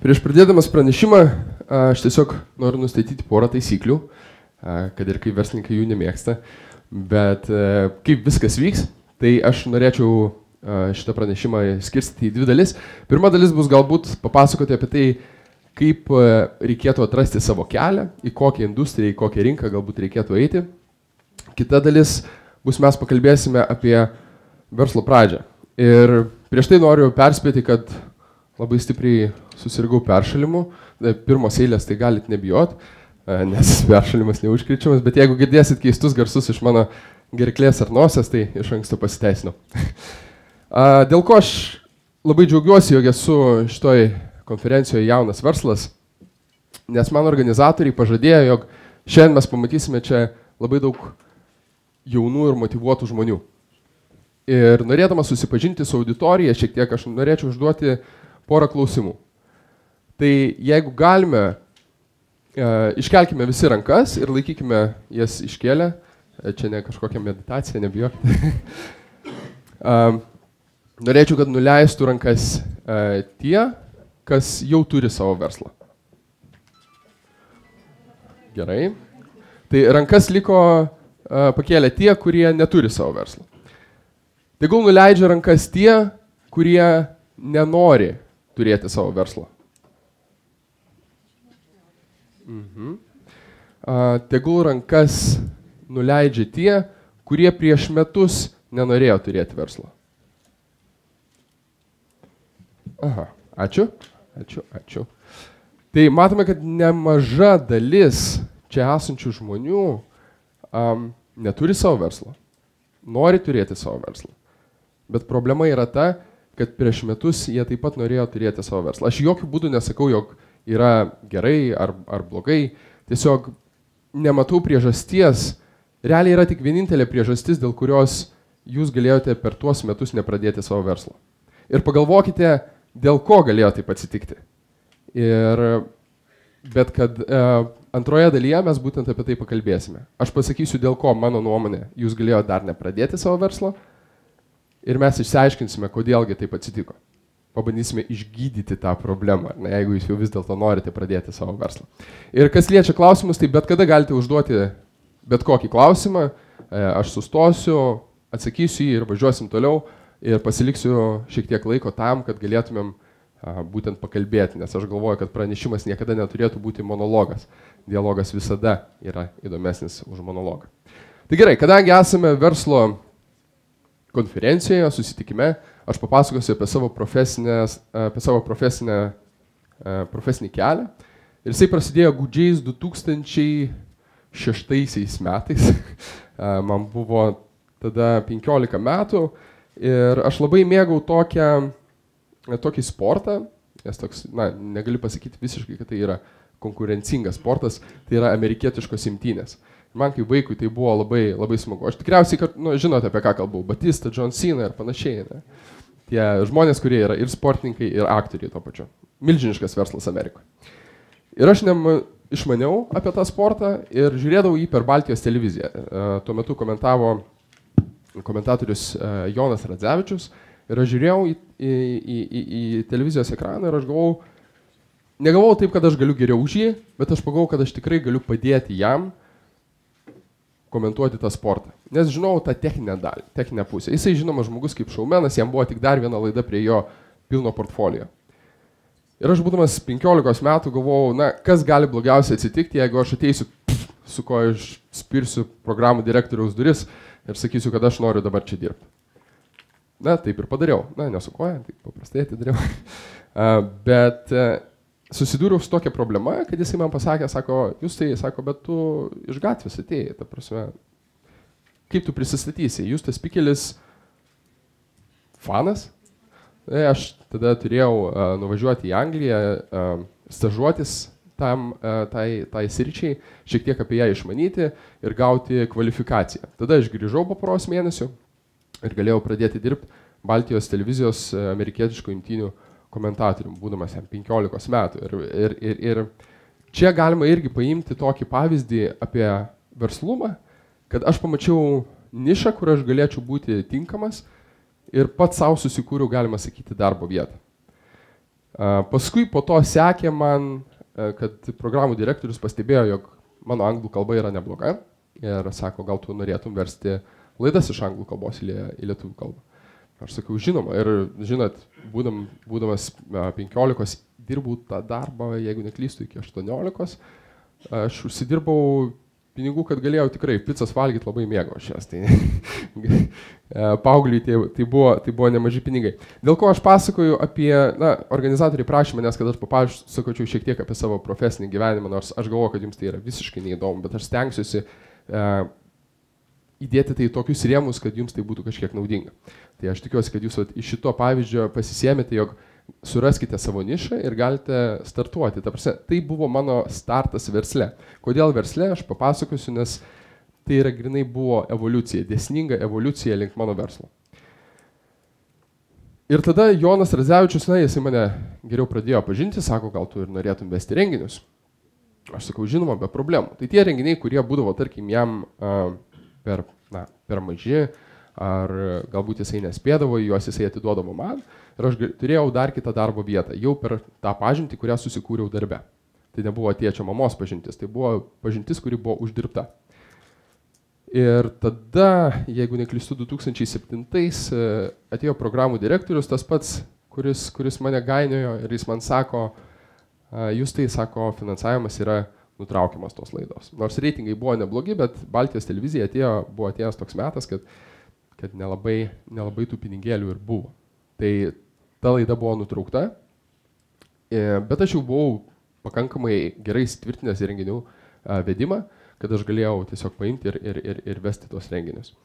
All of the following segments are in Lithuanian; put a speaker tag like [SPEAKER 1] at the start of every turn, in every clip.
[SPEAKER 1] Prieš pradėdamas pranešimą, aš tiesiog noriu nustatyti porą taisyklių, kad ir kaip verslininkai jų nemėgsta, bet kaip viskas vyks, tai aš norėčiau šitą pranešimą skirstyti į dvi dalis. Pirma dalis bus galbūt papasakoti apie tai, kaip reikėtų atrasti savo kelią, į kokią industriją, į kokią rinką galbūt reikėtų eiti. Kita dalis bus mes pakalbėsime apie verslo pradžią. Ir prieš tai noriu perspėti, kad labai stipriai susirgau peršalimu. Pirmos eilės tai galit nebijot, nes peršalimas neužkrečiamas, bet jeigu girdėsit keistus garsus iš mano gerklės ar nosies, tai iš anksto pasiteisinu. Dėl ko aš labai džiaugiuosi, jog esu šitoj konferencijoje jaunas verslas, nes man organizatoriai pažadėjo, jog šiandien mes pamatysime čia labai daug jaunų ir motyvuotų žmonių. Ir norėdamas susipažinti su auditorija, šiek tiek aš norėčiau užduoti porą klausimų. Tai jeigu galime, iškelkime visi rankas ir laikykime jas iškėlę. Čia ne kažkokia meditacija, nebijokite. Norėčiau, kad nuleistų rankas tie, kas jau turi savo verslą. Gerai. Tai rankas liko pakėlę tie, kurie neturi savo verslą. Tegul nuleidžia rankas tie, kurie nenori turėti savo verslą. Tegul rankas nuleidžia tie, kurie prieš metus nenorėjo turėti verslą. Aha, ačiū. Tai matome, kad nemaža dalis čia esančių žmonių neturi savo verslą. Nori turėti savo verslą. Bet problema yra ta, kad prieš metus jie taip pat norėjo turėti savo verslą. Aš jokių būdų nesakau, jog yra gerai ar blogai. Tiesiog nematau priežasties. Realiai yra tik vienintelė priežastis, dėl kurios jūs galėjote per tuos metus nepradėti savo verslą. Ir pagalvokite, dėl ko galėjo taip atsitikti. Bet kad antroje dalyje mes būtent apie tai pakalbėsime. Aš pasakysiu, dėl ko, mano nuomonė, jūs galėjote dar nepradėti savo verslą. Ir mes išsiaiškinsime, kodėlgi taip atsitiko. Pabandysime išgydyti tą problemą, jeigu jūs jau vis dėlto norite pradėti savo verslą. Ir kas liečia klausimus, tai bet kada galite užduoti bet kokį klausimą. Aš sustosiu, atsakysiu jį ir važiuosim toliau. Ir pasiliksiu šiek tiek laiko tam, kad galėtumėm būtent pakalbėti. Nes aš galvoju, kad pranešimas niekada neturėtų būti monologas. Dialogas visada yra įdomesnis už monologą. Tai gerai, kadangi esame verslo konferencijoje, susitikime, aš papasakosiu apie savo profesinį kelią. Ir jisai prasidėjo gūdžiais 2006 metais. Man buvo tada 15 metų ir aš labai mėgau tokį sportą. Nes toks, negaliu pasakyti visiškai, kad tai yra konkurencingas sportas, tai yra amerikietiškos imtynės. Man kaip vaikui tai buvo labai, labai smagu. Aš tikriausiai, kad žinote, apie ką kalbau. Batista, John Cena ir panašiai. Ne? Tie žmonės, kurie yra ir sportininkai, ir aktoriai to pačiu. Milžiniškas verslas Amerikoje. Ir aš išmaniau apie tą sportą ir žiūrėdavau jį per Baltijos televiziją. Tuo metu komentavo komentatorius Jonas Radzevičius. Ir aš žiūrėjau į televizijos ekraną ir aš negalvojau taip, kad aš galiu geriau už jį, bet aš pagalvojau, kad aš tikrai galiu padėti jam komentuoti tą sportą. Nes žinau tą techninę dalį, techninę pusę. Jisai žinomas žmogus kaip šaumenas, jam buvo tik dar viena laida prie jo pilno portfolio. Ir aš būdamas 15 metų galvojau, kas gali blogiausiai atsitikti, jeigu aš ateisiu, su ko aš spirsiu programų direktoriaus duris ir sakysiu, kad aš noriu dabar čia dirbti. Taip ir padariau. Ne su koja, taip paprastai atidariau. Bet susidūriau su tokia problema, kad jisai man pasakė, jūs tai, bet tu iš gatvės atėjai, ta prasme, kaip tu prisistatysi, jūs tas Pikelis fanas? Aš tada turėjau nuvažiuoti į Angliją, stažuotis tai sričiai, šiek tiek apie ją išmanyti ir gauti kvalifikaciją. Tada aš grįžau po poros mėnesių ir galėjau pradėti dirbti Baltijos televizijos amerikietiškų imtynių komentatorium, būdamas 15 metų. Ir čia galima irgi paimti tokį pavyzdį apie verslumą, kad aš pamačiau nišą, kur aš galėčiau būti tinkamas ir pats savo susikūriau, galima sakyti, darbo vietą. Paskui po to sekė man, kad programų direktorius pastebėjo, jog mano anglų kalba yra nebloga ir sako, gal tu norėtum versti laidas iš anglų kalbos į lietuvių kalbą. Aš sakau, žinoma, ir žinot, būdamas 15, dirbau tą darbą, jeigu neklystu, iki 18, aš užsidirbau pinigų, kad galėjau tikrai pizzas valgyti, labai mėgau šias. Tai paaugliui tai buvo nemaži pinigai. Dėl ko aš pasakoju apie, organizatoriai prašė manęs, kad aš papasakočiau šiek tiek apie savo profesinį gyvenimą, nors aš galvoju, kad jums tai yra visiškai neįdomu, bet aš stengsiuosi įdėti tai tokius rėmus, kad jums tai būtų kažkiek naudinga. Tai aš tikiuosi, kad jūs iš šito pavyzdžio pasisėmėte, jog suraskite savo nišą ir galite startuoti. Tai buvo mano startas versle. Kodėl versle, aš papasakosiu, nes tai yra grinai buvo evoliucija, dėsninga evoliucija link mano verslo. Ir tada Jonas Radzevičius, jisai mane geriau pradėjo pažinti, sako, gal tu ir norėtum vesti renginius. Aš sakau, žinoma, be problemų. Tai tie renginiai, kurie būdavo, tarkim, jam per maži, ar galbūt jisai nespėdavo, juos jisai atiduodavo man, ir aš turėjau dar kitą darbo vietą, jau per tą pažintį, kurią susikūriau darbe. Tai nebuvo tėčio mamos pažintis, tai buvo pažintis, kuri buvo uždirbta. Ir tada, jeigu neklystu, 2007 atėjo programų direktorius, tas pats, kuris mane gainiojo, ir jis man sako, jūs tai, sako, finansavimas yra nutraukiamas tos laidos. Nors reitingai buvo neblogi, bet Baltijos televizija buvo atėjęs toks metas, kad nelabai tų pinigėlių ir buvo. Tai ta laida buvo nutraukta, bet aš jau buvau pakankamai gerai tvirtinęs renginių vedimą, kad aš galėjau tiesiog paimti ir vesti tos renginius.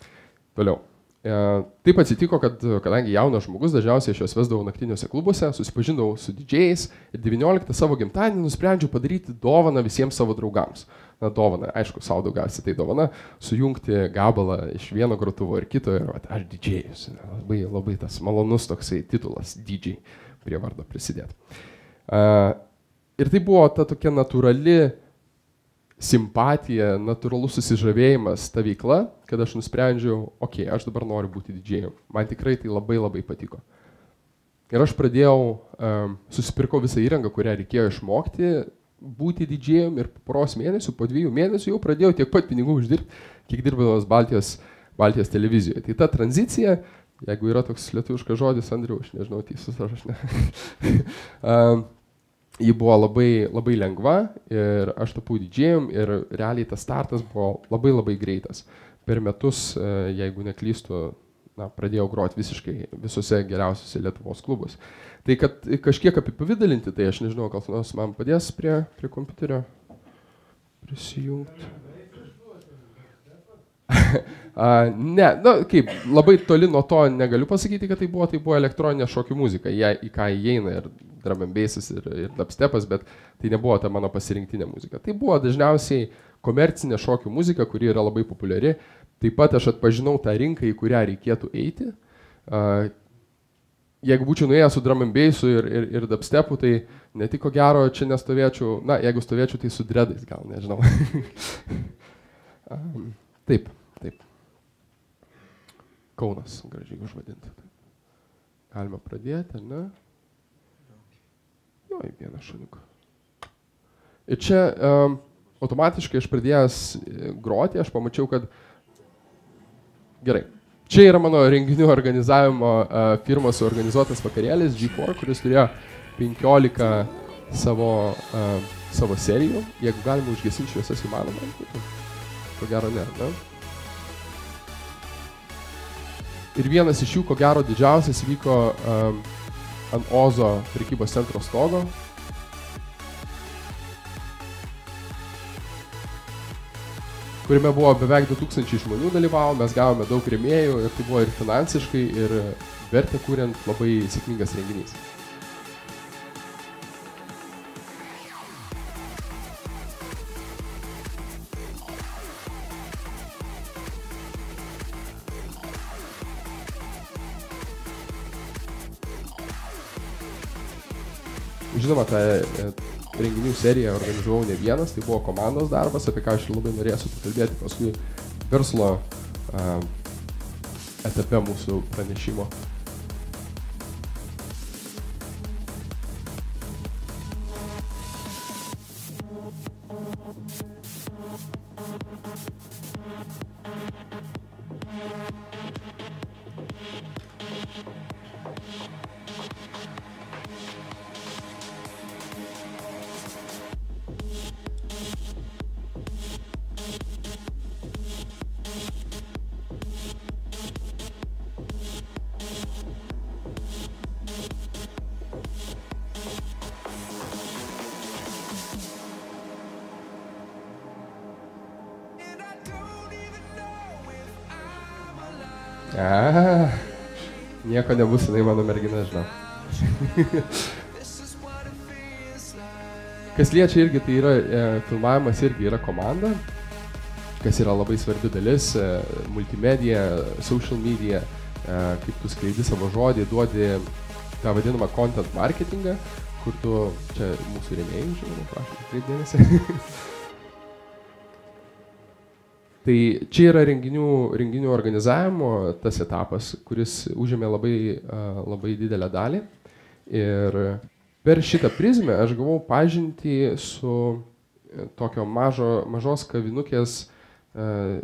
[SPEAKER 1] Toliau. Taip atsitiko, kadangi jaunas žmogus, dažniausiai aš juos vesdavau naktiniuose klubuose, susipažindavau su didžėjais ir 19 savo gimtadienį nusprendžiau padaryti dovaną visiems savo draugams. Dovana, aišku, savo daugiausiai tai dovana, sujungti gabalą iš vieno grotuvo ir kito ir aš didžėjus. Labai tas malonus toksai titulas, DJ, prie vardo prisidėti. Ir tai buvo ta tokia natūrali simpatija, natūralus susižavėjimas ta veikla, kad aš nusprendžiau, aš dabar noriu būti didžėjum. Man tikrai tai labai patiko. Ir aš pradėjau, susipirkau visą įrangą, kurią reikėjo išmokti, būti didžėjum ir po poros mėnesių, po 2 mėnesių jau pradėjau tiek pat pinigų uždirbti, kiek dirbamas Baltijos televizijoje. Tai ta tranzicija, jeigu yra toks lietuviškas žodis, Andriau, aš nežinau, teisus ar aš ne. Ji buvo labai lengva ir aš tapau didžėjum ir realiai tas startas buvo labai greitas. Per metus, jeigu neklystu, pradėjau groti visiškai visose geriausiuose Lietuvos klubus. Tai kad kažkiek apipavidalinti, tai aš nežinau, gal nors man padės prie kompiuterio prisijungti. Ne, labai toli nuo to negaliu pasakyti, kad tai buvo elektroninė šokių muzika, į ką įeina ir drum and bassas ir dubstepas, bet tai nebuvo ta mano pasirinktinė muzika. Tai buvo dažniausiai komercinė šokių muzika, kuri yra labai populiari. Taip pat aš atpažinau tą rinką, į kurią reikėtų eiti. Jeigu būčiau nuėjęs su drum and bassu ir dubstepu, tai ne tik ko gero čia nestovėčiau, jeigu stovėčiau, tai su dreadais gal, nežinau. Taip. Kaunas, gražiai užvadinti. Galima pradėti, ne? Jo, į vieną šuniuką. Ir čia automatiškai aš pradėjęs groti, aš pamačiau, kad gerai. Čia yra mano renginių organizavimo firmos suorganizuotas vakarėlis G4, kuris turėjo 15 savo serijų. Jeigu galima užgesinti šviesas įmanoma, ko gero ne? Ir vienas iš jų, ko gero didžiausias, vyko ant Ozo prekybos centro stogo. Kuriame buvo beveik 2000 žmonių dalyvavo, mes gavome daug rėmėjų ir tai buvo ir finansiškai, ir vertę kuriant labai sėkmingas renginys. Žinoma, tą renginių seriją organizavau ne vienas, tai buvo komandos darbas, apie ką aš labai norėsiu pakalbėti paskui verslo etape mūsų pranešimo. Nieko nebus, jinai mano mergina, žinau. Kas liečia irgi, tai yra filmavimas irgi yra komanda, kas yra labai svarbi dalis, multimedia, social media, kaip tu skleidi savo žodį, duodi tą vadinamą content marketingą, kur tu, čia mūsų rėmėjai, žinoma, prašom, kreipdėmėsi. Tai čia yra renginių organizavimo tas etapas, kuris užėmė labai didelę dalį. Ir per šitą prizmę aš gavau pažintį su tokio mažos kavinukės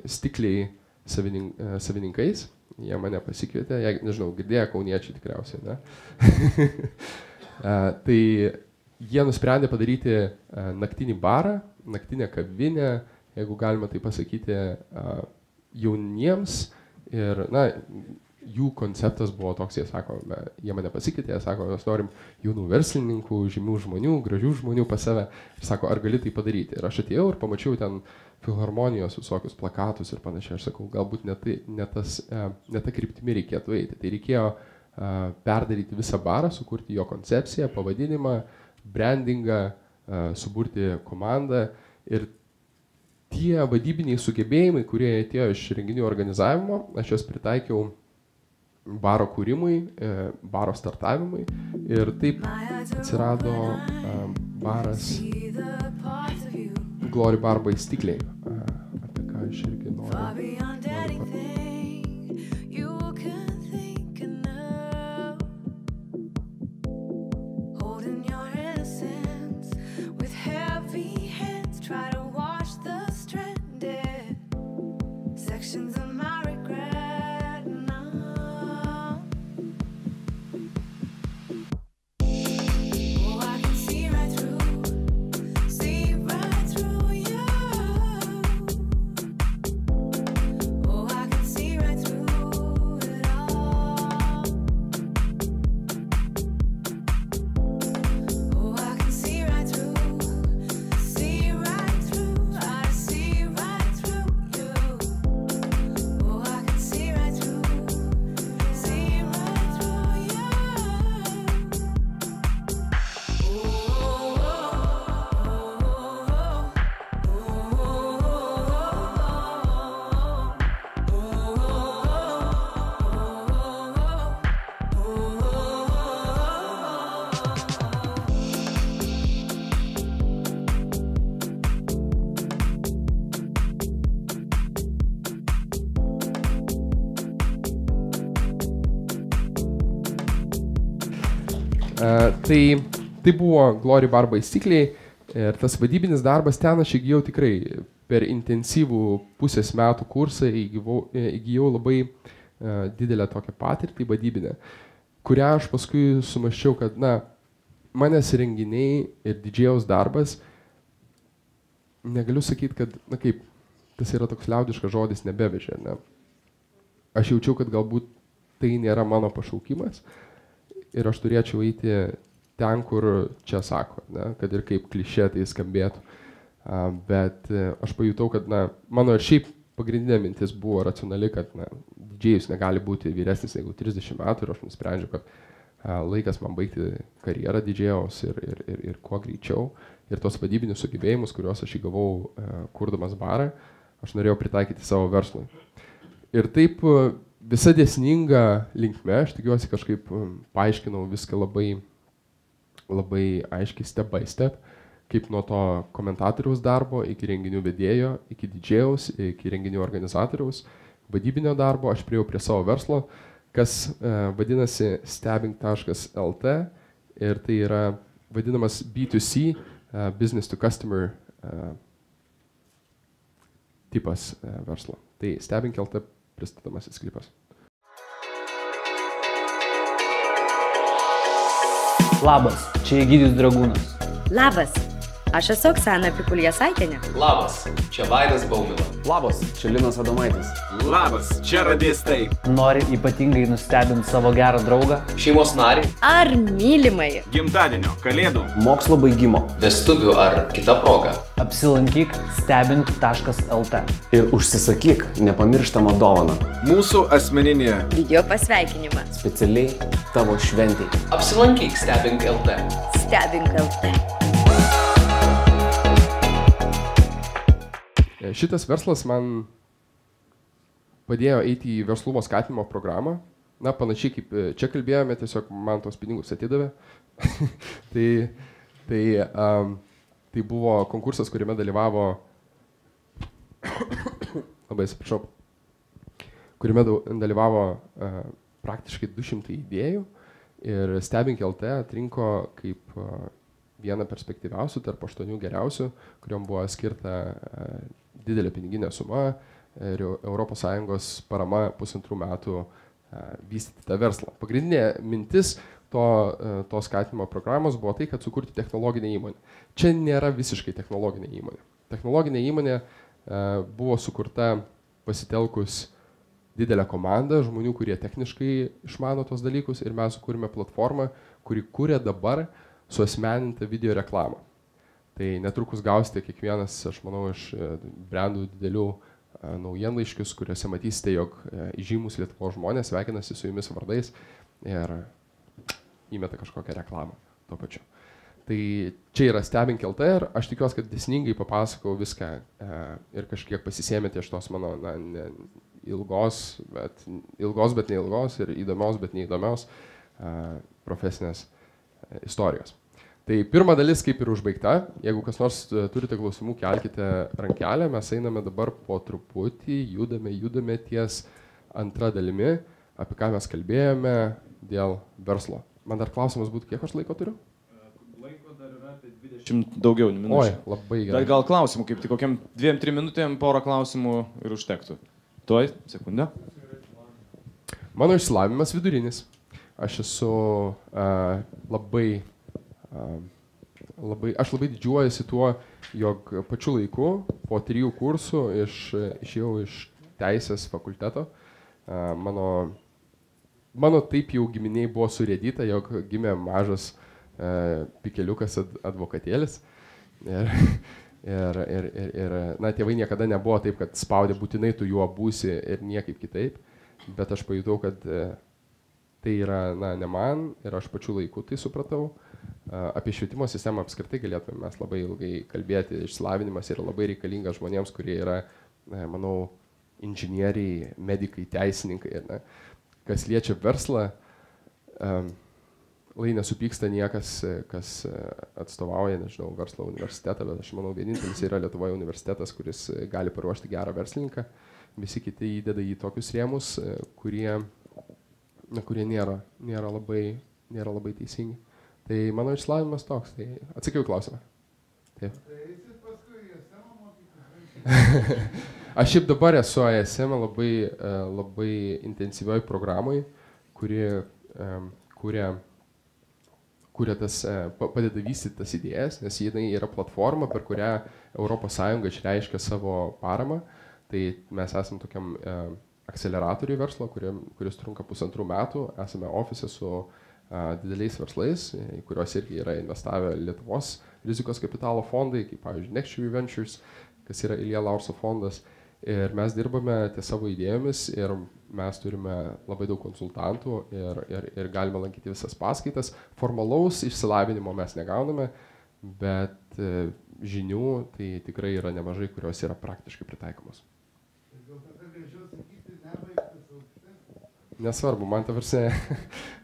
[SPEAKER 1] stikliai savininkais. Jie mane pasikvietė, nežinau, girdėjo kauniečiai tikriausiai, ne? Tai jie nusprendė padaryti naktinį barą, naktinę kavinę, jeigu galima tai pasakyti, jauniems. Ir, na, jų konceptas buvo toks, jie sako, jie mane pasikvietė, jie sako, mes norim jaunų verslininkų, žymių žmonių, gražių žmonių pas save. Ir sako, ar gali tai padaryti? Ir aš atėjau ir pamačiau ten filharmonijos visokius plakatus ir panašiai. Aš sakau, galbūt ne ta kryptimi reikėtų eiti. Tai reikėjo perdaryti visą barą, sukurti jo koncepciją, pavadinimą, brandingą, suburti komandą. Ir tie vadybiniai sugebėjimai, kurie atėjo iš renginių organizavimo, aš juos pritaikiau baro kūrimui, baro startavimui. Ir taip atsirado baras Glory Bar by Stikliai, apie ką aš irgi noriu. Tai buvo Glory Bar by Stikliai ir tas vadybinis darbas ten aš įgijau tikrai per intensyvų pusės metų kursą, įgijau labai didelę tokią patirtį vadybinę, kurią aš paskui sumąsčiau, kad manęs renginiai ir didžėjaus darbas, negaliu sakyti, kad, kaip, tas yra toks liaudiškas žodis, nebevežė, ne? Aš jaučiau, kad galbūt tai nėra mano pašaukimas ir aš turėčiau eiti ten, kur čia sako, ne? Kad ir kaip klišė tai skambėtų. Bet aš pajutau, kad mano ir šiaip pagrindinė mintis buvo racionali, kad didžėjus negali būti vyresnis negu 30 metų ir aš nusprendžiau, kad laikas man baigti karjerą didžėjaus ir kuo greičiau. Ir tos vadybinius sugebėjimus, kuriuos aš įgavau kurdamas barą, aš norėjau pritaikyti savo verslui. Ir taip visa dėsninga linkme, aš tikiuosi kažkaip paaiškinau viską labai aiškiai step by step, kaip nuo to komentatoriaus darbo iki renginių vedėjo, iki didžėjaus, iki renginių organizatoriaus, vadybinio darbo, aš priejau prie savo verslo, kas vadinasi stabbing.lt ir tai yra vadinamas B2C, business to customer tipas verslo. Tai stabbing.lt pristatomasis klipas.
[SPEAKER 2] Labas, čia Egidijus Dragūnas.
[SPEAKER 3] Labas,
[SPEAKER 2] Aš esu Oksana Pikuljasaitienė.
[SPEAKER 3] Labas, čia Vaidas Baumila.
[SPEAKER 4] Labas, čia Linas Adomaitis.
[SPEAKER 5] Labas, čia radistai.
[SPEAKER 6] Nori ypatingai nustebinti savo gerą draugą?
[SPEAKER 3] Šeimos narį,
[SPEAKER 2] Ar mylimai?
[SPEAKER 5] Gimtadienio, kalėdų.
[SPEAKER 4] Mokslo baigimo.
[SPEAKER 3] vestuvių ar kita proga.
[SPEAKER 6] Apsilankyk stebink.lt.
[SPEAKER 4] Ir užsisakyk nepamirštamą dovaną.
[SPEAKER 5] Mūsų asmeninė.
[SPEAKER 2] Video pasveikinimą.
[SPEAKER 4] Specialiai tavo šventei.
[SPEAKER 3] Apsilankyk Stebink LT.
[SPEAKER 2] Stebink LT.
[SPEAKER 1] Šitas verslas man padėjo eiti į verslumo skatinimo programą. Na, panašiai kaip čia kalbėjome, tiesiog man tos pinigus atidavė. Tai buvo konkursas, kuriame dalyvavo, labai atsiprašau, kuriame dalyvavo praktiškai 200 idėjų ir Stebink LT atrinko kaip vieną perspektyviausių tarp 8 geriausių, kuriuom buvo skirta didelė piniginė suma ir ES parama 1,5 metų vystyti tą verslą. Pagrindinė mintis to skatinimo programos buvo tai, kad sukurti technologinę įmonę. Čia nėra visiškai technologinė įmonė. Technologinė įmonė buvo sukurta pasitelkus didelę komandą žmonių, kurie techniškai išmano tos dalykus ir mes sukūrėme platformą, kuri kūrė dabar suasmenintą video reklamą. Tai netrukus gausite kiekvienas, aš manau, iš brandų didelių naujienlaiškius, kuriuose matysite, jog žymus Lietuvos žmonės sveikinasi su jumis vardais ir įmeta kažkokią reklamą tuo pačiu. Tai čia yra Stebink LT ir aš tikiuosi, kad dėsningai papasakau viską ir kažkiek pasisėmėte iš tos mano ilgos, bet neilgos ir įdomios, bet neįdomios profesinės istorijos. Tai pirma dalis kaip ir užbaigta. Jeigu kas nors turite klausimų, kelkite rankelę. Mes einame dabar po truputį, judame ties antra dalimi, apie ką mes kalbėjome dėl verslo. Man dar klausimas būtų, kiek aš laiko turiu?
[SPEAKER 5] Laiko dar yra apie 20 daugiau minučių.
[SPEAKER 1] Oi, labai gerai.
[SPEAKER 5] Dar gal klausimų, kaip tik kokiam 2-3 minutėm porą klausimų ir užtektų. Tuoj, sekundę.
[SPEAKER 1] Mano išsilavinimas vidurinis. Aš esu aš labai didžiuojasi tuo, jog pačiu laiku po 3 kursų išėjau iš teisės fakulteto. Mano taip jau giminiai buvo surėdyta, jog gimė mažas pikeliukas advokatėlis. Ir tėvai niekada nebuvo taip, kad spaudė būtinai tu juo būsi ir niekaip kitaip. Bet aš pajutau, kad tai yra ne man ir aš pačiu laiku tai supratau. Apie švietimo sistemą apskritai galėtume mes labai ilgai kalbėti. Išsilavinimas yra labai reikalingas žmonėms, kurie yra, manau, inžinieriai, medikai, teisininkai. Kas liečia verslą, lai nesupyksta niekas, kas atstovauja, nežinau, verslo universitetą, bet aš manau, vienintelis yra Lietuvoje universitetas, kuris gali paruošti gerą verslininką. Visi kiti įdeda į tokius rėmus, kurie nėra labai teisingi. Tai mano išsilavinimas toks, tai atsakiau klausimą. Taip. Aš šiaip dabar esu ASM labai intensyvioj programai, kuri padeda vystyti tas idėjas, nes jinai yra platforma, per kurią ES išreiškia savo paramą. Tai mes esame tokiam akceleratoriui verslo, kuris trunka 1,5 metų. Esame ofise su dideliais verslais, į kuriuos irgi yra investavę Lietuvos rizikos kapitalo fondai, kaip pavyzdžiui Nexttree Ventures, kas yra Ilja Laurso fondas. Ir mes dirbame ties savo idėjomis ir mes turime labai daug konsultantų ir galime lankyti visas paskaitas. Formalaus išsilavinimo mes negauname, bet žinių tai tikrai yra nemažai, kurios yra praktiškai pritaikomos. Nesvarbu, man ta prasme,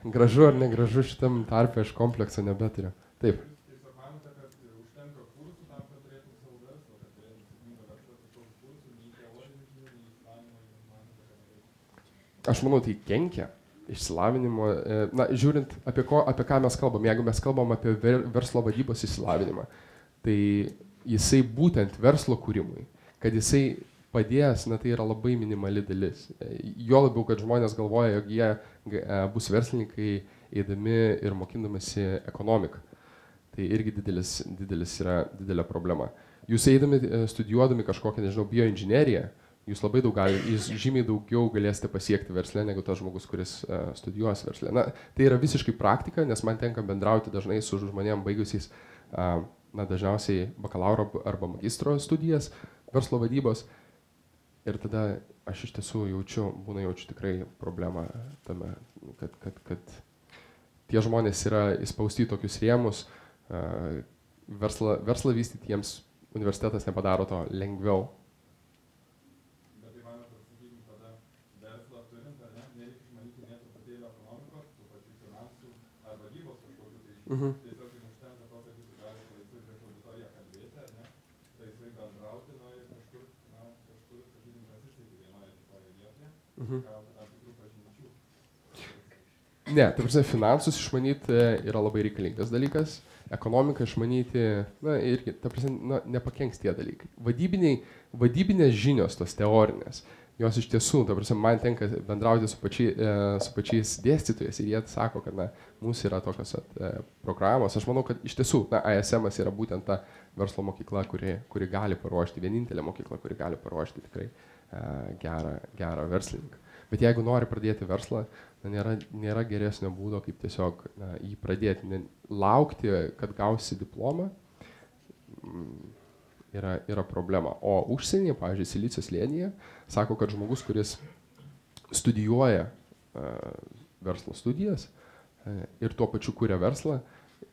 [SPEAKER 1] gražu ar negražu šitam tarpe aš komplekso nebeturiu. Taip.
[SPEAKER 7] Tiesiog manote, kad užtenka kursų tam, kad turėtum savo verslą, kad turėtum sėkmingą verslą, kažkokių kursų, nei teorijų, nei išsilavinimo, manote, kad reikia?
[SPEAKER 1] Aš manau, tai kenkia išsilavinimo. Na, žiūrint, apie ką mes kalbam. Jeigu mes kalbam apie verslo vadybos išsilavinimą, tai jisai būtent verslo kūrimui, kad jisai padės, tai yra labai minimali dalis. Jo labiau, kad žmonės galvoja, jog jie bus verslininkai eidami ir mokindamasi ekonomiką. Tai irgi didelė problema. Jūs eidami, studijuodami kažkokią, nežinau, bioinžineriją, jūs žymiai daugiau galėsite pasiekti versle negu tas žmogus, kuris studijuos versle. Na, tai yra visiškai praktika, nes man tenka bendrauti dažnai su žmonėm baigusiais, dažniausiai bakalauro arba magistro studijas verslo vadybos. Ir tada aš iš tiesų jaučiu tikrai problemą tame, kad tie žmonės yra įspausti tokius rėmus, verslą vystyti jiems universitetas nepadaro to lengviau.
[SPEAKER 7] Bet tai manau, kad, sakykime, tada verslą turint, ar ne, nereikia išmanyti net truputėlį ekonomikos, tų pačių finansų ar vadybos kažkokių, tai tiesiog jums užtenka to, kad jūs galite laisvai prieš auditoriją kalbėti, ar ne, laisvai bendrauti, ir kažkur, sakykime, prasisteigti vienoje kitoje vietoje, gauti tam tikrų pažinčių.
[SPEAKER 1] Ne, tai prasme, finansus išmanyti yra labai reikalingas dalykas, ekonomiką išmanyti, irgi, ta prasme, nepakenks tie dalykai. Vadybinės žinios, tos teorinės, jos iš tiesų, ta prasme, man tenka bendrauti su pačiais dėstytojais ir jie sako, kad mūsų yra tokios programos. Aš manau, kad iš tiesų, ISM yra būtent ta verslo mokykla, kuri gali paruošti, vienintelė mokykla, kuri gali paruošti tikrai gerą verslininką. Bet jeigu nori pradėti verslą, nėra geresnio būdo, kaip tiesiog jį pradėti. Laukti, kad gausi diplomą, yra problema. O užsienyje, pavyzdžiui, Silicio slėnyje, sako, kad žmogus, kuris studijuoja verslo studijas ir tuo pačiu kuria verslą,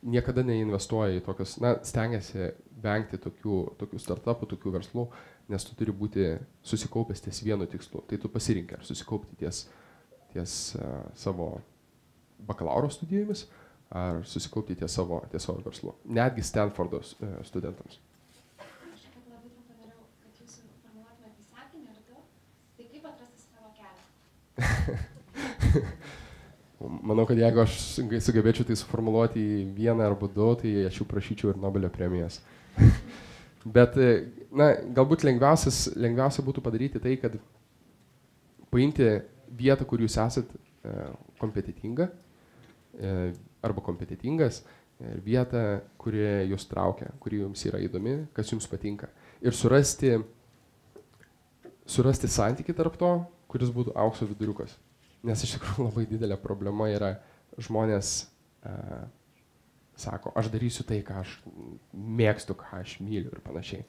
[SPEAKER 1] niekada neinvestuoja į tokius, stengiasi vengti tokių startupų, tokių verslų, nes tu turi būti susikaupęs ties vienu tikslu. Tai tu pasirinkti, ar susikaupti ties savo bakalauro studijomis, ar susikaupti ties savo verslu. Netgi Stanfordo studentams.
[SPEAKER 8] Aš labai trumpai norėjau, kad jūs formuluotumėte į sakinį ar du, tai kaip atrasti savo kelią?
[SPEAKER 1] Manau, kad jeigu aš sugebėčiau tai suformuluoti į vieną arba du, tai aš jau prašyčiau ir Nobelio premijas. Bet, galbūt lengviausia būtų padaryti tai, kad paimti vietą, kur jūs esat kompetitinga arba kompetitingas, ir vietą, kuri jūs traukia, kuri jums yra įdomi, kas jums patinka. Ir surasti santykį tarp to, kuris būtų aukso viduriukas. Nes iš tikrųjų labai didelė problema yra žmonės sako, aš darysiu tai, ką aš mėgstu, ką aš myliu ir panašiai.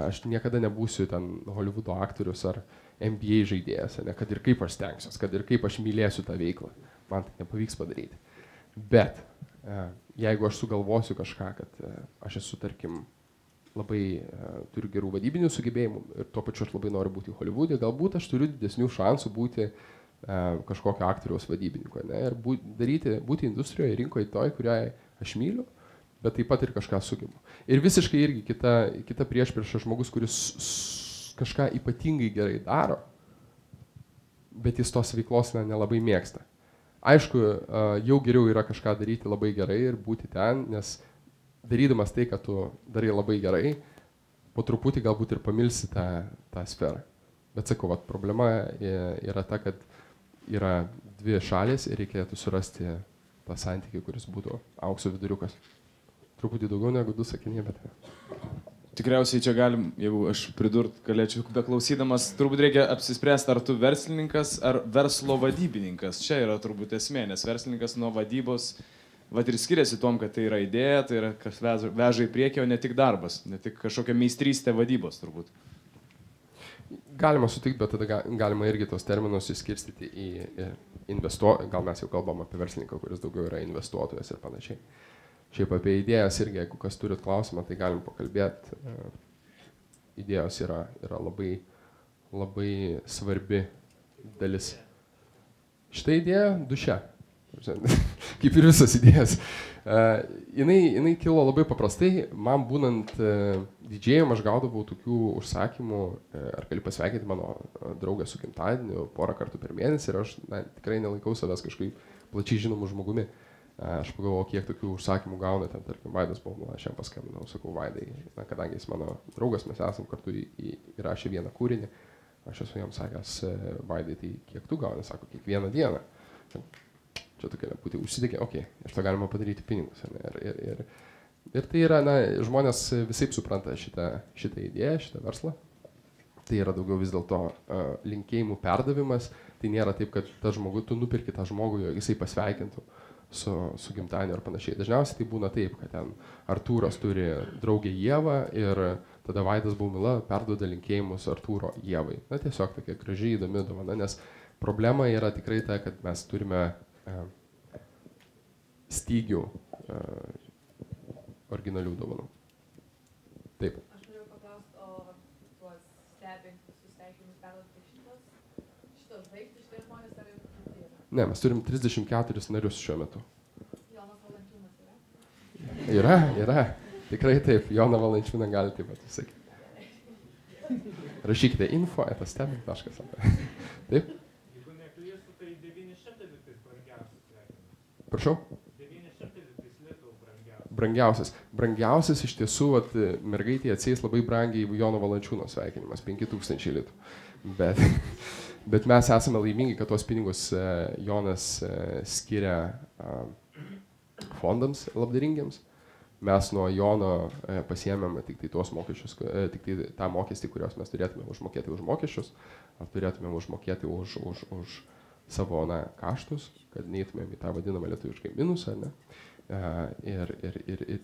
[SPEAKER 1] Aš niekada nebūsiu ten Hollywoodo aktorius ar NBA žaidėjas, kad ir kaip aš stengsiuos, kad ir kaip aš mylėsiu tą veiklą. Man tai nepavyks padaryti. Bet jeigu aš sugalvosiu kažką, kad aš esu, tarkim, labai turiu gerų vadybinių sugebėjimų ir tuo pačiu aš labai noriu būti Hollywoode, galbūt aš turiu didesnių šansų būti kažkokio aktoriaus vadybininko. Ir būti industrijoje, rinkoje toj, kuriai aš myliu, bet taip pat ir kažką sugebu. Ir visiškai irgi kita priešprieša žmogus, kuris kažką ypatingai gerai daro, bet jis tos veiklos nelabai mėgsta. Aišku, jau geriau yra kažką daryti labai gerai ir būti ten, nes darydamas tai, kad tu darai labai gerai, po truputį galbūt ir pamilsi tą sferą. Bet sakau, problema yra ta, kad yra dvi šalės ir reikėtų surasti tą santykį, kuris būtų aukso viduriukas. Truputį daugiau negu 2 sakiniai, bet...
[SPEAKER 5] Tikriausiai čia galim, jeigu aš galėčiau beklausydamas, turbūt reikia apsispręsti, ar tu verslininkas, ar verslo vadybininkas. Čia yra turbūt esmė, nes verslininkas nuo vadybos ir skiriasi tom, kad tai yra idėja, tai yra kas veža į priekį, o ne tik darbas, ne tik kažkokia meistrystė vadybos turbūt.
[SPEAKER 1] Galima sutikti, bet tada galima irgi tos terminus įskirstyti į gal mes jau kalbam apie verslininką, kuris daugiau yra investuotojas ir panašiai. Šiaip apie idėjas irgi, jeigu kas turit klausimą, tai galim pakalbėti. Idėjos yra labai, labai svarbi dalis. Šitą idėją duše, kaip ir visas idėjas. Jinai kilo labai paprastai, man būnant didžėjom aš gaudavau tokių užsakymų, ar gali pasveikinti mano draugą su gimtadieniu porą kartų per mėnesį ir aš tikrai nelaikau savęs kažkaip plačiai žinomų žmogumi. Aš pagalvojau, kiek tokių užsakymų gauna, ten, tarkim, Vaidas Baumila, aš jam paskambinau, sakau, Vaidai, kadangi jis mano draugas, mes esam kartu įrašę vieną kūrinį, aš esu jam sakęs, Vaidai, tai kiek tu gauni, sako, kiekvieną dieną. čia tokia lemputė užsidegė, okei, iš to galima padaryti pinigus. Ir tai yra, na, žmonės visaip supranta šitą idėją, šitą verslą. Tai yra daugiau vis dėlto linkėjimų perdavimas, tai nėra taip, kad tu nupirki tą žmogų, jo jisai pasveikintų su gimtadieniu ar panašiai. Dažniausiai tai būna taip, kad ten Artūras turi draugę Ievą ir tada Vaidas Baumila perduoda linkėjimus Artūro Ievai. Na, tiesiog tokia gražiai įdomi dovana, nes problema yra tikrai ta, kad mes turime stygių originalių dovanų. Taip.
[SPEAKER 9] Aš noriu paklausti, o tuos stebint visus sveikinimus perduoti šitos žvaigždės, šitie žmonės ar jau kiti yra?
[SPEAKER 1] Ne, mes turim 34 narius šiuo metu.
[SPEAKER 9] Jonas Valančiūnas yra?
[SPEAKER 1] Yra. Tikrai taip, Joną Valančiūną gali taip pat sakyti. Rašykite info@stebint.lt. Taip?
[SPEAKER 7] Jeigu neklystu, tai 900 litais brangiausias sveikimas.
[SPEAKER 1] Prašau?
[SPEAKER 7] 900 litais litų brangiausias.
[SPEAKER 1] Brangiausias iš tiesų, mergaitė atsieis labai brangiai Jono Valančiūno sveikinimas, 5000 litų. Bet mes esame laimingi, kad tuos pinigus Jonas skiria fondams labdaringiams. Mes nuo Jono pasiėmėme tik tai tuos mokesčius, tik tai tą mokestį, kuriuos mes turėtume užmokėti už mokesčius, ar turėtume užmokėti už savo kaštus, kad neįtumėm į tą vadinamą lietuviškai minusą, ne? Ir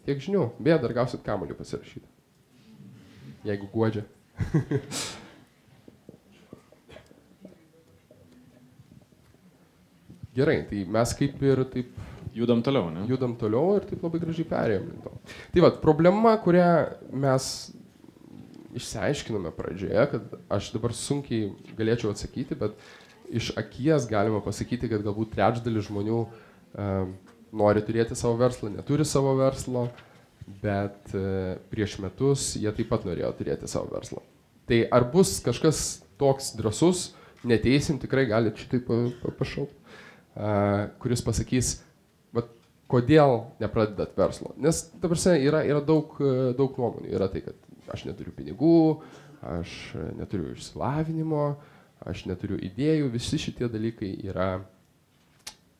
[SPEAKER 1] tiek žinių. Beje, dar gausit kamuolį pasirašyti. Jeigu guodžia. Gerai, tai mes kaip ir taip
[SPEAKER 5] Judam toliau, ne?
[SPEAKER 1] Judam toliau ir taip labai gražiai perėjom. Tai va, problema, kurią mes išsiaiškinome pradžioje, kad aš dabar sunkiai galėčiau atsakyti, bet iš akies galima pasakyti, kad galbūt trečdalis žmonių nori turėti savo verslą, neturi savo verslo, bet prieš metus jie taip pat norėjo turėti savo verslą. Tai ar bus kažkas toks drąsus, neteisim, tikrai galite šitai pašaukti, kuris pasakys, kodėl nepradedat verslo. Nes, ta prasme, yra daug nuomonių. Yra tai, kad aš neturiu pinigų, aš neturiu išsilavinimo, aš neturiu idėjų. Visi šitie dalykai yra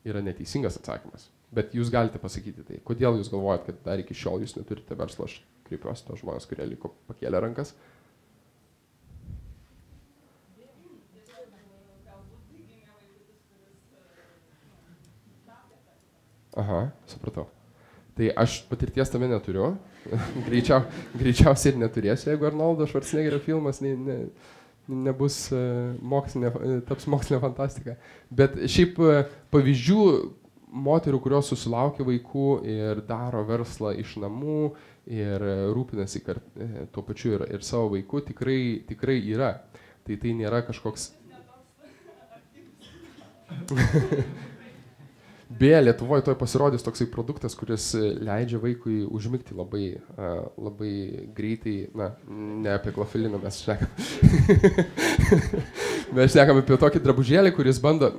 [SPEAKER 1] neteisingas atsakymas. Bet jūs galite pasakyti tai. Kodėl jūs galvojat, kad dar iki šiol jūs neturite verslo? Aš kreipiuosi tos žmonės, kurie liko pakėlė rankas. Aha, supratau. Tai aš patirties tame neturiu. Greičiausiai ir neturėsiu, jeigu Arnoldo Švarcnegerio filmas nebus taps mokslinė fantastika. Bet šiaip pavyzdžių moterų, kurios susilaukia vaikų ir daro verslą iš namų ir rūpinasi tuo pačiu ir savo vaiku, tikrai yra. Tai nėra kažkoks... Beje, Lietuvoje toj pasirodys toksai produktas, kuris leidžia vaikui užmigti labai greitai, ne apie klofeliną mes šnekam. Mes šnekam apie tokį drabužėlį, kuris bando,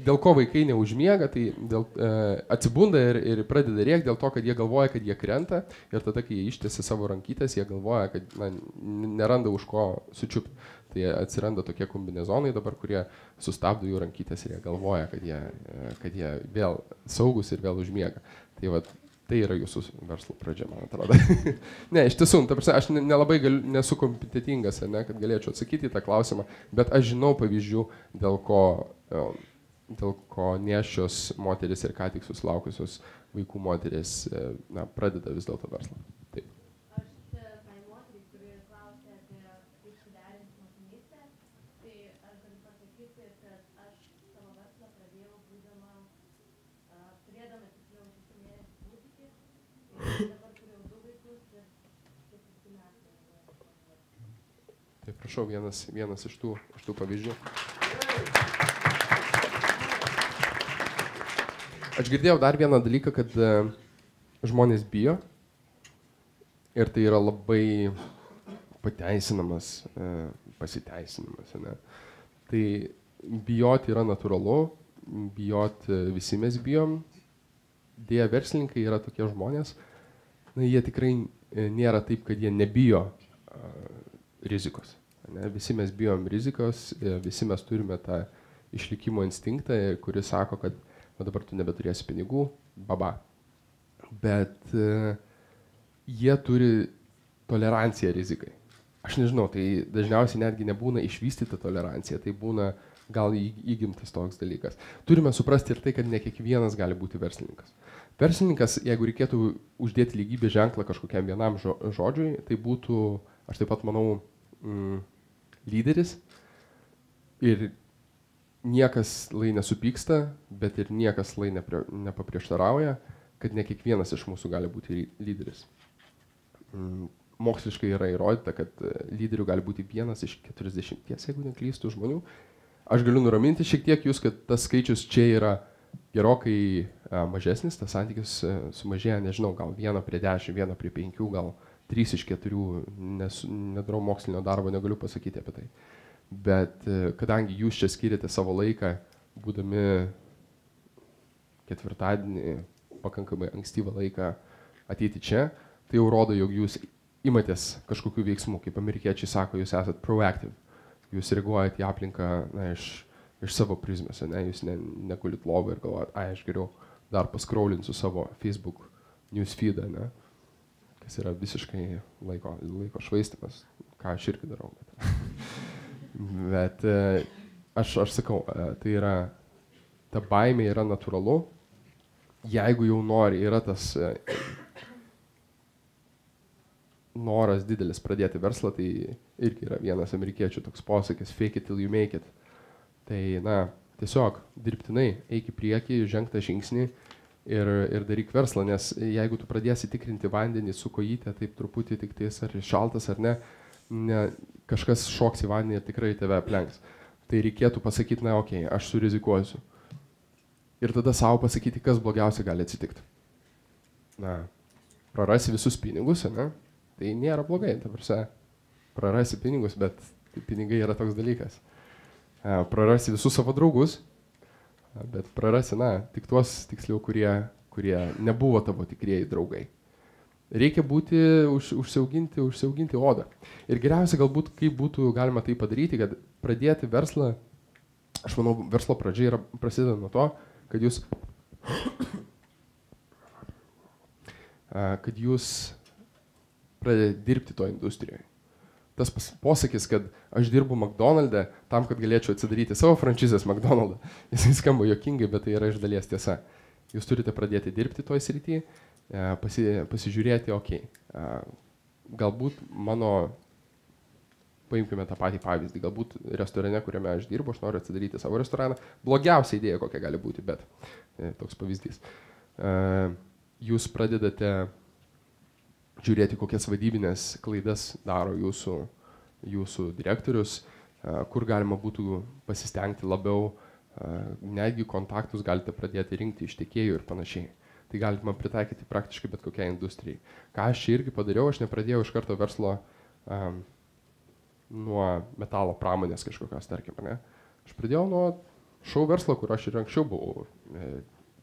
[SPEAKER 1] dėl ko vaikai neužmiega, tai atsibunda ir pradeda rėkti dėl to, kad jie galvoja, kad jie krenta ir tada, kai jie ištiesia savo rankytės, jie galvoja, kad neranda už ko sučiupti. Tai atsiranda tokie kombinezonai dabar, kurie sustabdo jų rankytės ir jie galvoja, kad jie vėl saugus ir vėl užmiega. Tai yra jūsų verslo pradžia, man atrodo. Ne, iš tiesų, aš nelabai nesu kompetitingas, kad galėčiau atsakyti į tą klausimą, bet aš žinau pavyzdžių, dėl ko nėščios moteris ir ką tik susilaukusios vaikų moteris pradeda vis dėlto verslą. Taip. Tai prašau, vienas iš tų pavyzdžių. Aš girdėjau dar vieną dalyką, kad žmonės bijo ir tai yra labai pateisinamas pasiteisinimas. Ne? Tai bijoti yra natūralu, bijoti visi mes bijom. Dėja, verslininkai yra tokie žmonės, jie tikrai nėra taip, kad jie nebijo rizikos. Ne? Visi mes bijom rizikos, visi mes turime tą išlikimo instinktą, kuris sako, kad o dabar tu nebeturėsi pinigų, baba. Bet jie turi toleranciją rizikai. Aš nežinau, tai dažniausiai netgi nebūna išvystyta tolerancija, tai būna gal įgimtas toks dalykas. Turime suprasti ir tai, kad ne kiekvienas gali būti verslininkas. Verslininkas, jeigu reikėtų uždėti lygybės ženklą kažkokiam vienam žodžiui, tai būtų, aš taip pat manau, lyderis. Ir niekas lai nesupyksta, bet ir niekas lai nepaprieštarauja, kad ne kiekvienas iš mūsų gali būti lyderis. Moksliškai yra įrodyta, kad lyderių gali būti 1 iš 40, jeigu neklystų žmonių. Aš galiu nuraminti šiek tiek jūs, kad tas skaičius čia yra gerokai mažesnis, tas santykis sumažėja, nežinau, gal 1:10, 1:5, gal 3 iš 4, nedarau mokslinio darbo, negaliu pasakyti apie tai. Bet kadangi jūs čia skiriate savo laiką, būdami ketvirtadienį, pakankamai ankstyvą laiką ateiti čia, tai jau rodo, jog jūs imatės kažkokių veiksmų, kaip amerikiečiai sako, jūs esat proactive. Jūs reaguojate į aplinką iš savo prizmės, ne? Jūs negulit lovą ir galvojat, aš geriau dar paskraulinsiu savo Facebook newsfeedą, ne? Kas yra visiškai laiko švaistymas, ką aš irgi darau. Bet aš sakau, tai yra, ta baimė yra natūralu, jeigu jau nori, yra tas noras didelis pradėti verslą, tai irgi yra vienas amerikiečių toks posakis, fake it till you make it. Tai, tiesiog dirbtinai eik į priekį, ženk tą žingsnį ir daryk verslą, nes jeigu tu pradėsi tikrinti vandenį su kojytė, taip truputį tik tais, ar šaltas ar ne, kažkas šoks į vandenį ir tikrai tave aplenks. Tai reikėtų pasakyti, okei, aš surizikuosiu. Ir tada savo pasakyti, kas blogiausia gali atsitikti. Prarasi visus pinigus, ne? Tai nėra blogai, prarasi pinigus, bet pinigai yra toks dalykas. Prarasi visus savo draugus, bet prarasi, tik tuos tiksliau, kurie nebuvo tavo tikrieji draugai. Reikia būti, užsiauginti odą. Ir geriausia galbūt, kaip būtų galima tai padaryti, kad pradėti verslą, aš manau, verslo pradžia prasideda nuo to, kad jūs pradėti dirbti to industrijoje. Tas posakis, kad aš dirbu McDonald'e tam, kad galėčiau atsidaryti savo franšizės McDonald'ą. Jis skamba juokingai, bet tai yra iš dalies tiesa. Jūs turite pradėti dirbti toj srity, pasižiūrėti, galbūt paimkime tą patį pavyzdį, galbūt restorane, kuriame aš dirbu, aš noriu atsidaryti savo restoraną. Blogiausia idėja, kokia gali būti, bet toks pavyzdys. Jūs pradedate žiūrėti, kokias vadybinės klaidas daro jūsų direktorius, kur galima būtų pasistengti labiau, netgi kontaktus galite pradėti rinkti iš tiekėjų ir panašiai. Tai galima pritaikyti praktiškai bet kokiai industrijai. Ką aš čia irgi padariau, aš nepradėjau iš karto verslo nuo metalo pramonės kažkokios, tarkim, ne? Aš pradėjau nuo šou verslo, kur aš ir anksčiau buvau,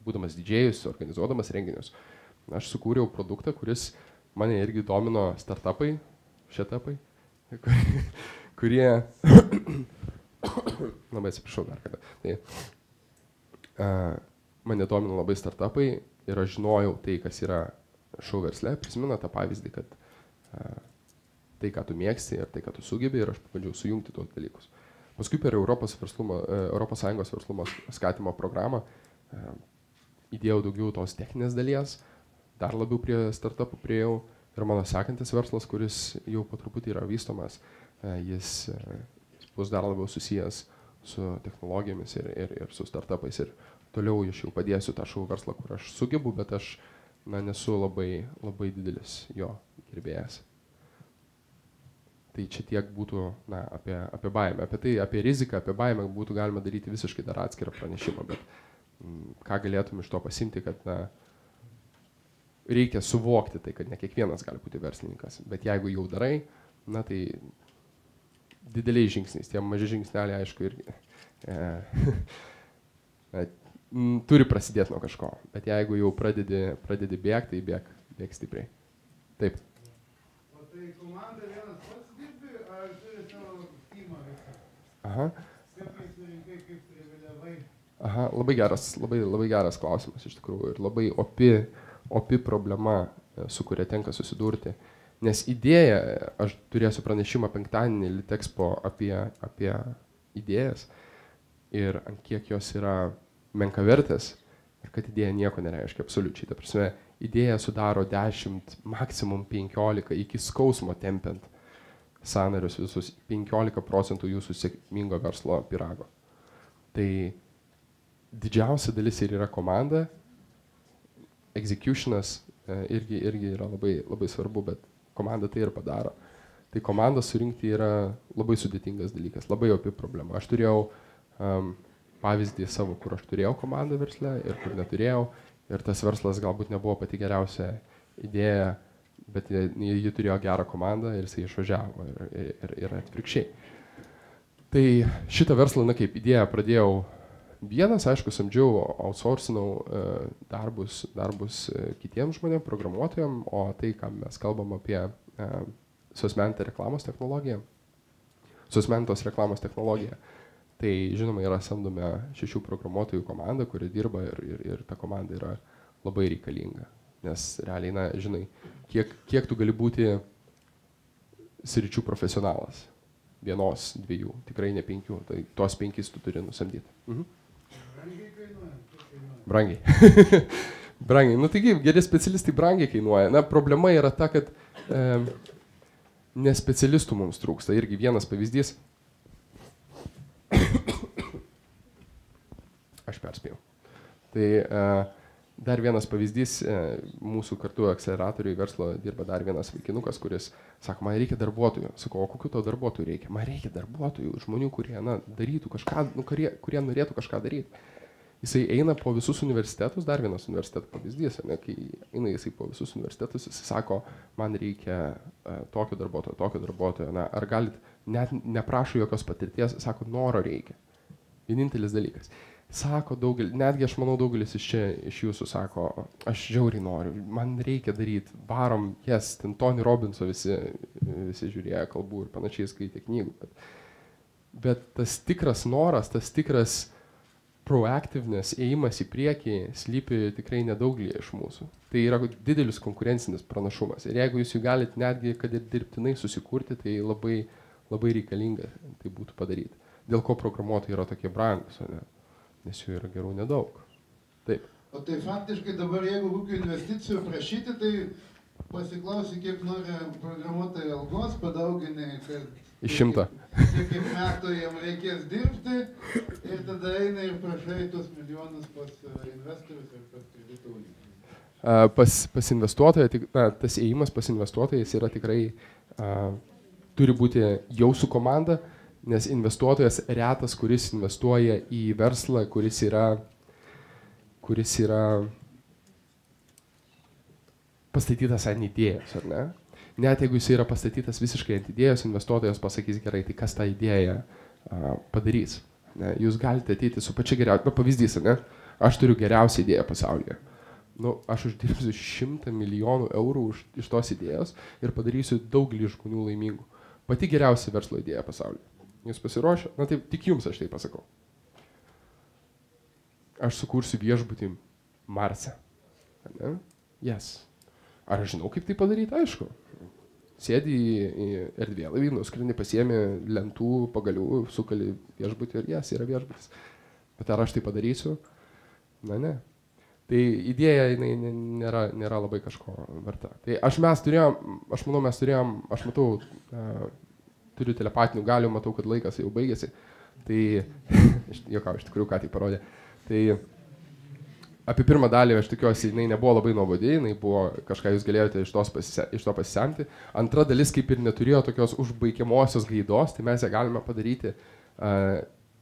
[SPEAKER 1] būdamas didžėjus, organizuodamas renginius. Aš sukūriau produktą, kuris mane irgi domino startupai, kurie, labai atsiprašau dar kada, tai mane domino labai startupai ir aš žinojau tai, kas yra šou versle, prisimena tą pavyzdį, kad tai, ką tu mėgsti ir tai, ką tu sugebi, ir aš pabandžiau sujungti tuos dalykus. Paskui per Europos Sąjungos verslumo skatimo programą įdėjau daugiau tos techninės dalies, dar labiau prie startupų priejau ir mano sekantis verslas, kuris jau po truputį yra vystomas, jis bus dar labiau susijęs su technologijomis ir su startupais ir toliau aš jau padėsiu tą šou verslą, kur aš sugebu, bet aš nesu labai didelis jo gerbėjas. Tai čia tiek būtų apie baimę, apie riziką, apie baimę būtų galima daryti visiškai dar atskirą pranešimą, bet ką galėtum iš to pasimti, kad reikia suvokti tai, kad ne kiekvienas gali būti verslininkas, bet jeigu jau darai, tai dideliais žingsniais, tie maži žingsneliai, aišku, irgi turi prasidėti nuo kažko, bet jeigu jau pradedi bėgti, tai bėg stipriai. Taip.
[SPEAKER 7] O tai komanda vienas pats dirbi, ar turi savo timą visą?
[SPEAKER 1] Aha.
[SPEAKER 7] Kaip surinkai, kaip priviliavai?
[SPEAKER 1] Aha, labai geras klausimas iš tikrųjų ir labai opi problema, su kuria tenka susidurti. Nes idėja, aš turėsiu pranešimą penktadienį Litexpo apie idėjas ir ant kiek jos yra menkavertės ir kad idėja nieko nereiškia absoliučiai. Ta prasme, idėja sudaro 10, maksimum 15 iki skausmo tempiant sąnarius visus 15% jūsų sėkmingo verslo pyrago. Tai didžiausia dalis ir yra komanda, executionas irgi yra labai svarbu, bet komanda tai ir padaro. Tai komandą surinkti yra labai sudėtingas dalykas, labai opi problema. Aš turėjau pavyzdį savo, kur aš turėjau komandą versle ir kur neturėjau. Ir tas verslas galbūt nebuvo pati geriausia idėja, bet jį turėjo gerą komandą ir jisai išvažiavo ir atvirkščiai. Tai šitą verslą, kaip idėją pradėjau vienas, aišku, samdžiau, outsourcinau darbus kitiems žmonėms, programuotojams, o tai, ką mes kalbam apie suasmenintą reklamos technologiją, suasmenintos reklamos technologiją, tai žinoma yra samdome 6 programuotojų komanda, kuri dirba ir ta komanda yra labai reikalinga. Nes realiai, žinai, kiek tu gali būti sričių profesionalas. 1, 2, tikrai ne 5, tai tuos 5 tu turi nusamdyti. Brangiai. Brangiai. Taigi, geri specialistai brangiai kainuoja. Problema yra ta, kad ne specialistų mums trūksta. Irgi vienas pavyzdys. Aš perspėjau. Tai dar vienas pavyzdys, mūsų kartu akceleratoriui verslo dirba dar vienas vaikinukas, kuris sako, man reikia darbuotojų. Sakau, o kokių to darbuotojų reikia? Man reikia darbuotojų, žmonių, kurie darytų kažką, kurie norėtų kažką daryti. Jisai eina po visus universitetus, dar vienas universiteto pavyzdys, kai eina jisai po visus universitetus, jisai sako, man reikia tokio darbuotojo, ar galit, net neprašo jokios patirties, sako, noro reikia. Vienintelis dalykas. Sako netgi aš manau daugelis iš jūsų sako, aš žiauriai noriu, man reikia daryti, varom, ten Tony Robbinso visi žiūrėjo kalbų ir panašiai skaitė knygų. Bet tas tikras noras, tas tikras proactiveness, ėjimas į priekį slypi tikrai nedaugelį iš mūsų. Tai yra didelis konkurencinis pranašumas. Ir jeigu jūs jų galite netgi, kad ir dirbtinai susikurti, tai labai, labai reikalinga tai būtų padaryti. Dėl ko programuotojai yra tokie brangus, nes jų yra gerų nedaug. Taip.
[SPEAKER 10] O tai faktiškai dabar, jeigu kokių investicijų prašyti, tai pasiklausi, kiek nori programuotojai algos, padauginai, kad
[SPEAKER 1] iš 100.
[SPEAKER 10] Kiek metų jam reikės dirbti ir tada eina ir prašai tuos milijonus pas investorius ir pas kredito uniją.
[SPEAKER 1] Pas investuotoją, tas ėjimas pas investuotojas yra tikrai, turi būti jau su komanda, nes investuotojas retas, kuris investuoja į verslą, kuris yra pastatytas ant idėjos, ar ne? Net jeigu jis yra pastatytas visiškai ant idėjos, investuotojas pasakys gerai, tai kas tą idėją padarys. Ne? Jūs galite ateiti su pačia geriausia, pavyzdys, ne? Aš turiu geriausią idėją pasaulyje. Aš uždirbsiu 100 milijonų eurų iš tos idėjos ir padarysiu daugelį žmonių laimingų. Pati geriausia verslo idėja pasaulyje. Jūs pasiruošę? Tai tik jums aš tai pasakau. Aš sukursiu viešbutį Marse. Ne? Yes. Ar aš žinau, kaip tai padaryti? Aišku. Sėdi į erdvėlaivį, nuskrendi, pasiemi lentų, pagalių, sukali viešbutį ir yra viešbutis. Bet ar aš tai padarysiu? Ne. Tai idėja nėra labai kažko verta. Tai aš matau, turiu telepatinių galių, matau, kad laikas jau baigėsi. Tai, jokau, iš tikrųjų, ką tai parodė. Tai apie pirmą dalį, aš tikiuosi, jinai nebuvo labai nuobodi, jinai buvo kažką jūs galėjote iš to pasisemti. Antra dalis kaip ir neturėjo tokios užbaigiamosios gaidos, tai mes ją galime padaryti,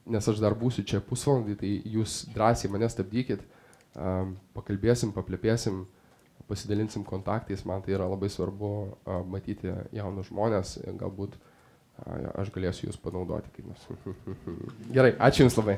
[SPEAKER 1] nes aš dar būsiu čia pusvalandį, tai jūs drąsiai mane stabdykit, pakalbėsim, paplėpėsim, pasidalinsim kontaktais, man tai yra labai svarbu matyti jaunus žmonės, galbūt aš galėsiu jūs panaudoti kaip nors. Gerai, ačiū jums labai.